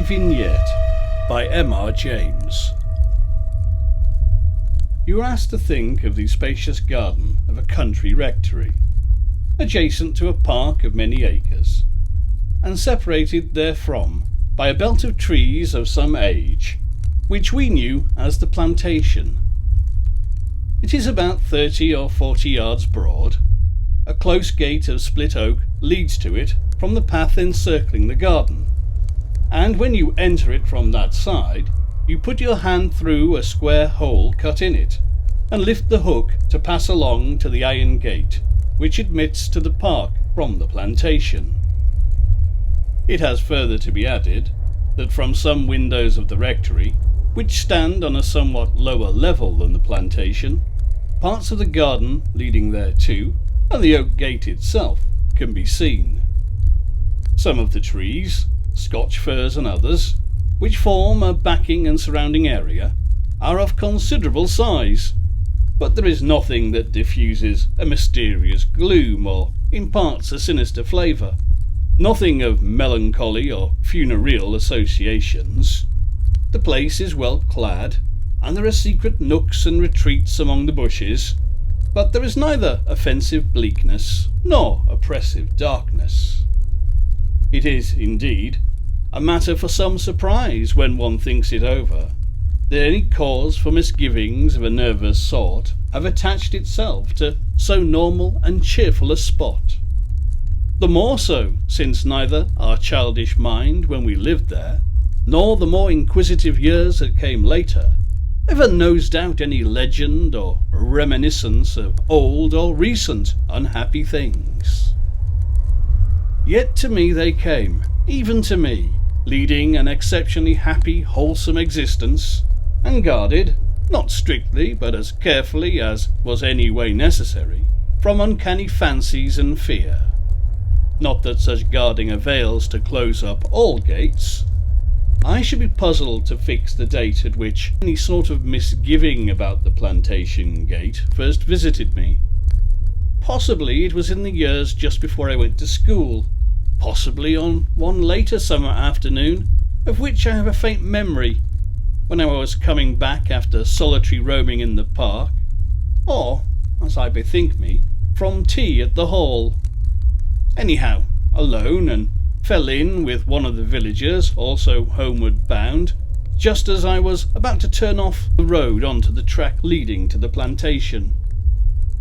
A Vignette by M.r.James. You are asked to think of the spacious garden of a country rectory, adjacent to a park of many acres, and separated therefrom by a belt of trees of some age, which we knew as the plantation. It is about 30 or 40 yards broad. A close gate of split oak leads to it from the path encircling the garden, and when you enter it from that side, you put your hand through a square hole cut in it, and lift the hook to pass along to the iron gate, which admits to the park from the plantation. It has further to be added that from some windows of the rectory, which stand on a somewhat lower level than the plantation, parts of the garden leading thereto, and the oak gate itself, can be seen. Some of the trees, Scotch firs and others, which form a backing and surrounding area, are of considerable size, but there is nothing that diffuses a mysterious gloom or imparts a sinister flavour, nothing of melancholy or funereal associations. The place is well clad, and there are secret nooks and retreats among the bushes, but there is neither offensive bleakness nor oppressive darkness. It is, indeed, a matter for some surprise when one thinks it over, that any cause for misgivings of a nervous sort have attached itself to so normal and cheerful a spot. The more so, since neither our childish mind when we lived there, nor the more inquisitive years that came later, ever nosed out any legend or reminiscence of old or recent unhappy things. Yet to me they came, even to me, leading an exceptionally happy, wholesome existence, and guarded, not strictly but as carefully as was any way necessary, from uncanny fancies and fear. Not that such guarding avails to close up all gates. I should be puzzled to fix the date at which any sort of misgiving about the plantation gate first visited me. Possibly it was in the years just before I went to school, possibly on one later summer afternoon, of which I have a faint memory, when I was coming back after solitary roaming in the park, or, as I bethink me, from tea at the hall. Anyhow, alone, and fell in with one of the villagers, also homeward bound, just as I was about to turn off the road onto the track leading to the plantation.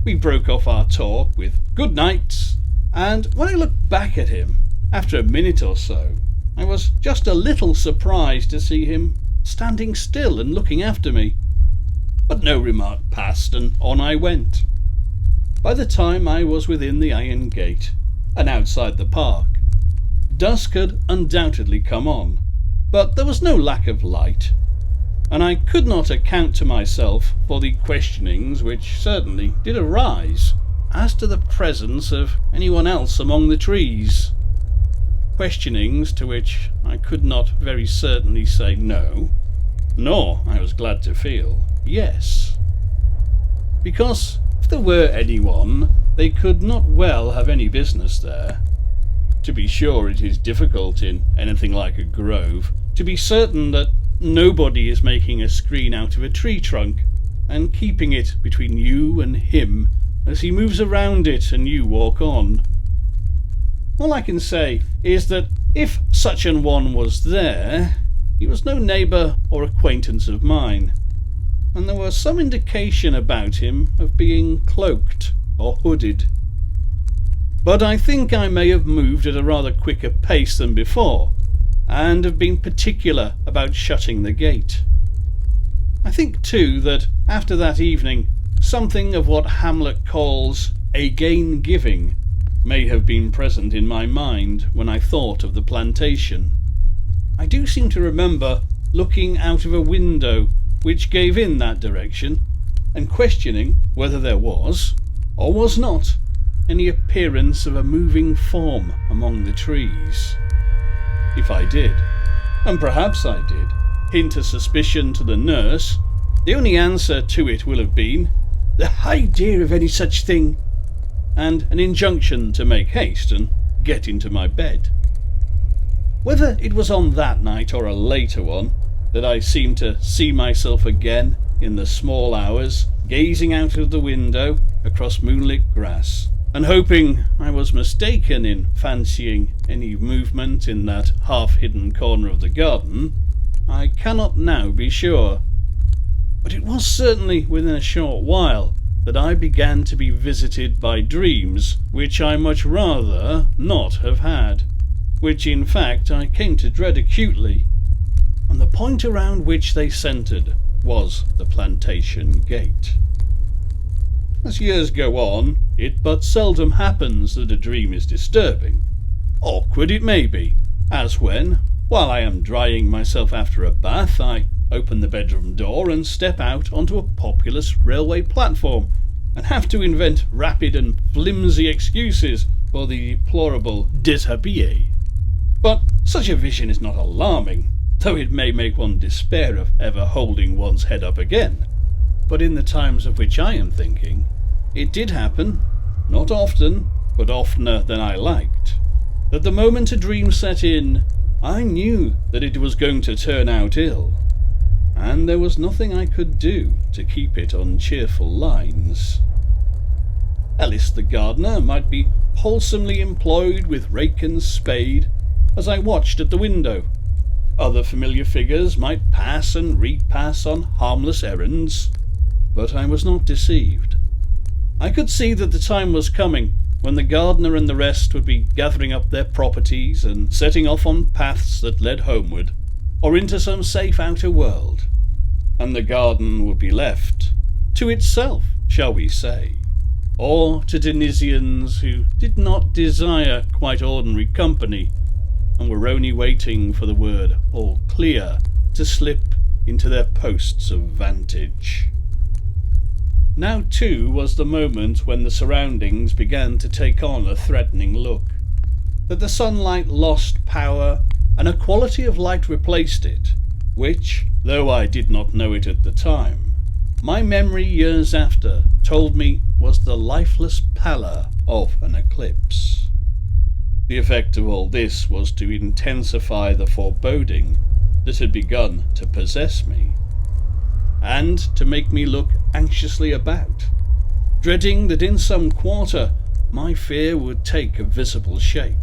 We broke off our talk with good nights, and when I looked back at him, after a minute or so, I was just a little surprised to see him standing still and looking after me. But no remark passed, and on I went. By the time I was within the iron gate, and outside the park, dusk had undoubtedly come on, but there was no lack of light, and I could not account to myself for the questionings which certainly did arise as to the presence of anyone else among the trees. Questionings to which I could not very certainly say no, nor, I was glad to feel, yes. Because if there were anyone, they could not well have any business there. To be sure, it is difficult in anything like a grove to be certain that nobody is making a screen out of a tree trunk and keeping it between you and him as he moves around it and you walk on. All I can say is that if such an one was there, he was no neighbour or acquaintance of mine, and there was some indication about him of being cloaked or hooded. But I think I may have moved at a rather quicker pace than before, and have been particular about shutting the gate. I think, too, that after that evening, something of what Hamlet calls a gain-giving may have been present in my mind when I thought of the plantation. I do seem to remember looking out of a window which gave in that direction, and questioning whether there was, or was not, any appearance of a moving form among the trees. If I did, and perhaps I did, hint a suspicion to the nurse, the only answer to it will have been, "The idea of any such thing," and an injunction to make haste and get into my bed. Whether it was on that night or a later one that I seemed to see myself again in the small hours, gazing out of the window across moonlit grass, and hoping I was mistaken in fancying any movement in that half-hidden corner of the garden, I cannot now be sure. But it was certainly within a short while that I began to be visited by dreams which I much rather not have had, which in fact I came to dread acutely, and the point around which they centred was the plantation gate. As years go on, it but seldom happens that a dream is disturbing. Awkward it may be, as when, while I am drying myself after a bath, I open the bedroom door and step out onto a populous railway platform and have to invent rapid and flimsy excuses for the deplorable déshabillé. But such a vision is not alarming, though it may make one despair of ever holding one's head up again. But in the times of which I am thinking, it did happen, not often, but oftener than I liked, that the moment a dream set in, I knew that it was going to turn out ill, and there was nothing I could do to keep it on cheerful lines. Ellis the gardener might be wholesomely employed with rake and spade as I watched at the window. Other familiar figures might pass and repass on harmless errands, but I was not deceived. I could see that the time was coming when the gardener and the rest would be gathering up their properties and setting off on paths that led homeward, or into some safe outer world, and the garden would be left to itself, shall we say, or to denizens who did not desire quite ordinary company, and were only waiting for the word "all clear" to slip into their posts of vantage. Now too was the moment when the surroundings began to take on a threatening look, that the sunlight lost power and a quality of light replaced it, which, though I did not know it at the time, my memory years after told me was the lifeless pallor of an eclipse. The effect of all this was to intensify the foreboding that had begun to possess me, and to make me look anxiously about, dreading that in some quarter my fear would take a visible shape.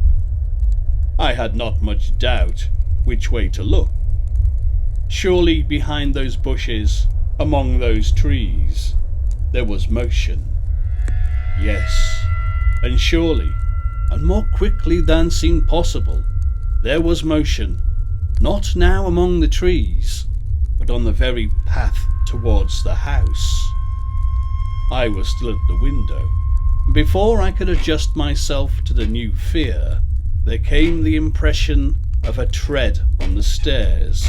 I had not much doubt which way to look. Surely behind those bushes, among those trees, there was motion. Yes, and surely, and more quickly than seemed possible, there was motion, not now among the trees, but on the very path towards the house. I was still at the window. Before I could adjust myself to the new fear, there came the impression of a tread on the stairs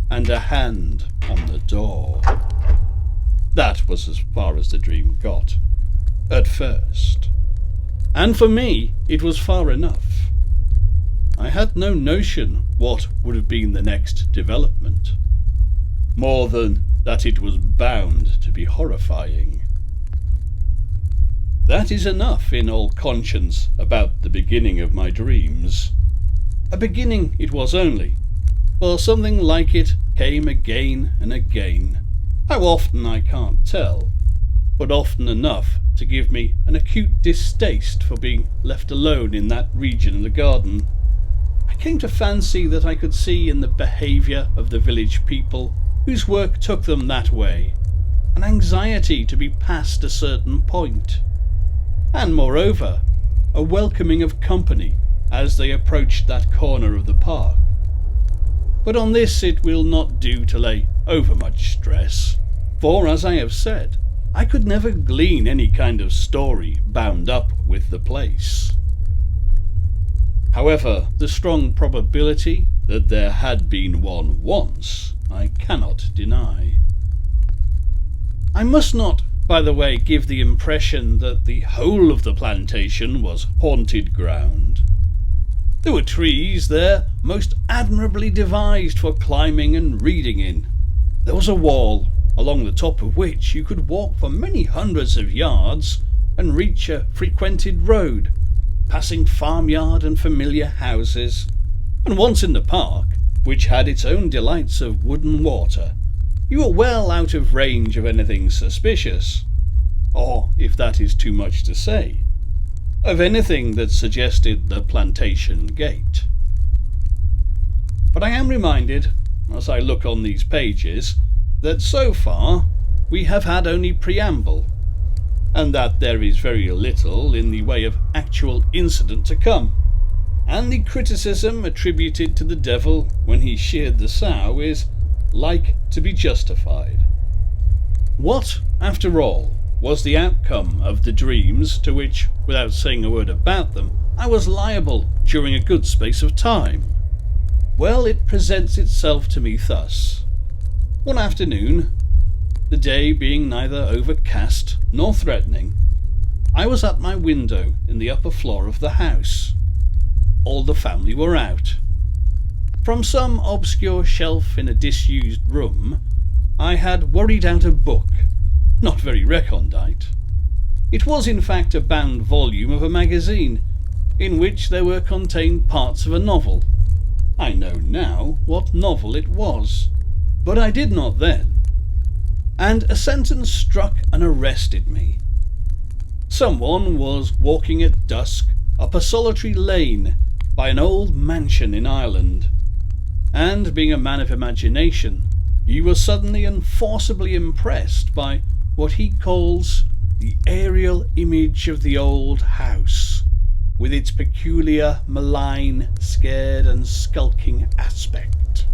and a hand on the door. That was as far as the dream got, at first. And for me, it was far enough. I had no notion what would have been the next development, more than that it was bound to be horrifying. That is enough in all conscience about the beginning of my dreams. A beginning it was only, for something like it came again and again. How often I can't tell, but often enough to give me an acute distaste for being left alone in that region of the garden. I came to fancy that I could see in the behaviour of the village people whose work took them that way an anxiety to be past a certain point, and moreover a welcoming of company as they approached that corner of the park. But on this it will not do to lay overmuch stress, for, as I have said, I could never glean any kind of story bound up with the place. However, the strong probability that there had been one once I cannot deny. I must not, by the way, give the impression that the whole of the plantation was haunted ground. There were trees there most admirably devised for climbing and reading in. There was a wall, along the top of which you could walk for many hundreds of yards and reach a frequented road, passing farmyard and familiar houses, And once in the park, which had its own delights of wood and water, you were well out of range of anything suspicious, or, if that is too much to say, of anything that suggested the plantation gate. But I am reminded, as I look on these pages, that so far we have had only preamble, and that there is very little in the way of actual incident to come, and the criticism attributed to the devil when he sheared the sow is like to be justified. What, after all, was the outcome of the dreams to which, without saying a word about them, I was liable during a good space of time? Well, it presents itself to me thus. One afternoon, the day being neither overcast nor threatening, I was at my window in the upper floor of the house. All the family were out. From some obscure shelf in a disused room, I had worried out a book, not very recondite. It was in fact a bound volume of a magazine, in which there were contained parts of a novel. I know now what novel it was, but I did not then. And a sentence struck and arrested me. Someone was walking at dusk up a solitary lane by an old mansion in Ireland, and being a man of imagination, he was suddenly and forcibly impressed by what he calls the aerial image of the old house, with its peculiar, malign, scared and skulking aspect,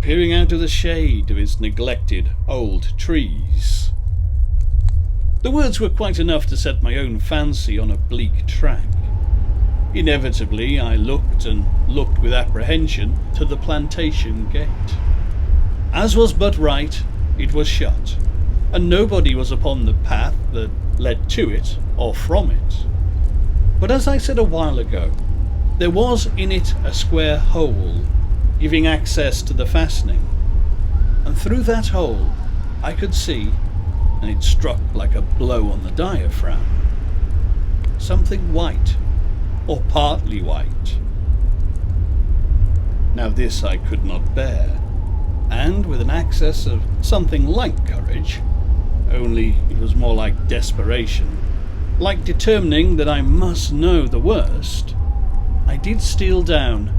peering out of the shade of its neglected old trees. The words were quite enough to set my own fancy on a bleak track. Inevitably, I looked and looked with apprehension to the plantation gate. As was but right, it was shut, and nobody was upon the path that led to it or from it. But as I said a while ago, there was in it a square hole, giving access to the fastening, and through that hole I could see, and it struck like a blow on the diaphragm, something white, or partly white. Now this I could not bear, and with an access of something like courage, only it was more like desperation, like determining that I must know the worst, I did steal down,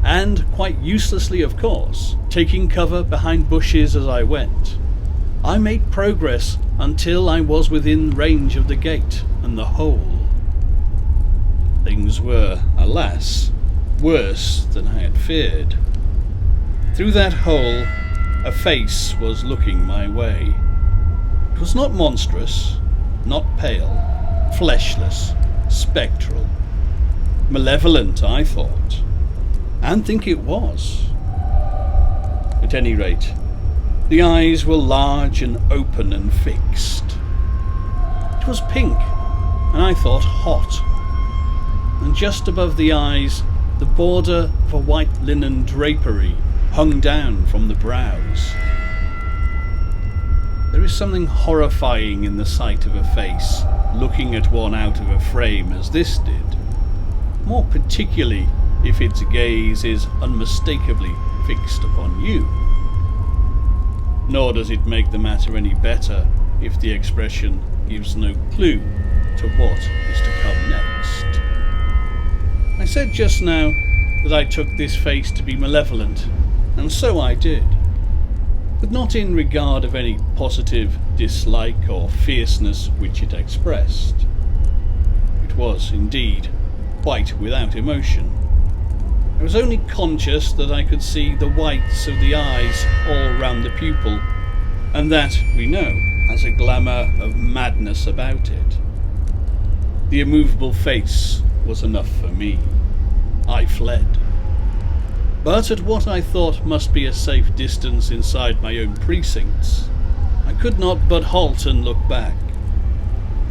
and quite uselessly of course, taking cover behind bushes as I went, I made progress until I was within range of the gate and the hole. Things were, alas, worse than I had feared. Through that hole, a face was looking my way. It was not monstrous, not pale, fleshless, spectral. Malevolent, I thought, and think it was. At any rate, the eyes were large and open and fixed. It was pink, and I thought hot. And just above the eyes, the border of a white linen drapery hung down from the brows. There is something horrifying in the sight of a face looking at one out of a frame as this did, more particularly if its gaze is unmistakably fixed upon you. Nor does it make the matter any better if the expression gives no clue to what is to come next. I said just now that I took this face to be malevolent, and so I did, but not in regard of any positive dislike or fierceness which it expressed. It was, indeed, quite without emotion. I was only conscious that I could see the whites of the eyes all round the pupil, and that, we know, has a glamour of madness about it. The immovable face was enough for me. I fled. But at what I thought must be a safe distance inside my own precincts, I could not but halt and look back.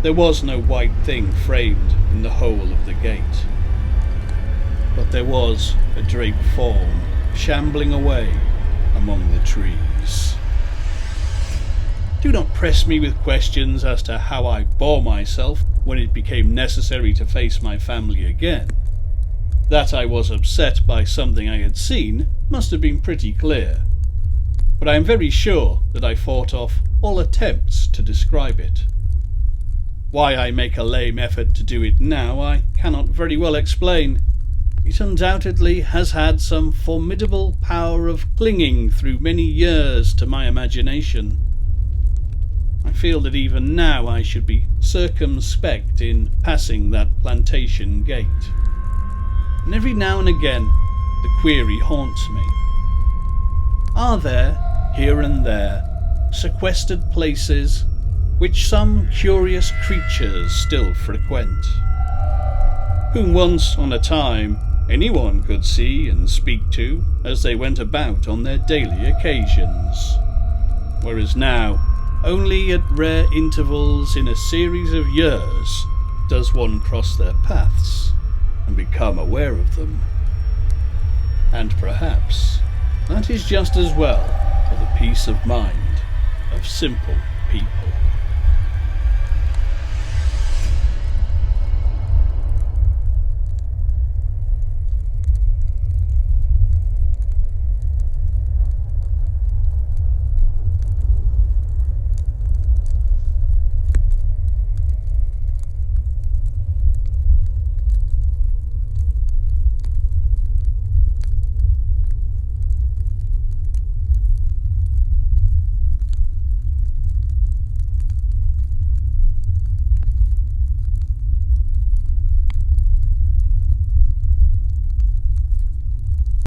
There was no white thing framed in the hole of the gate, but there was a draped form shambling away among the trees. Do not press me with questions as to how I bore myself when it became necessary to face my family again. That I was upset by something I had seen must have been pretty clear, but I am very sure that I fought off all attempts to describe it. Why I make a lame effort to do it now I cannot very well explain. It undoubtedly has had some formidable power of clinging through many years to my imagination. I feel that even now I should be circumspect in passing that plantation gate. And every now and again the query haunts me. Are there, here and there, sequestered places which some curious creatures still frequent, whom once on a time anyone could see and speak to as they went about on their daily occasions, whereas now, only at rare intervals in a series of years does one cross their paths and become aware of them. And perhaps that is just as well for the peace of mind of simple people.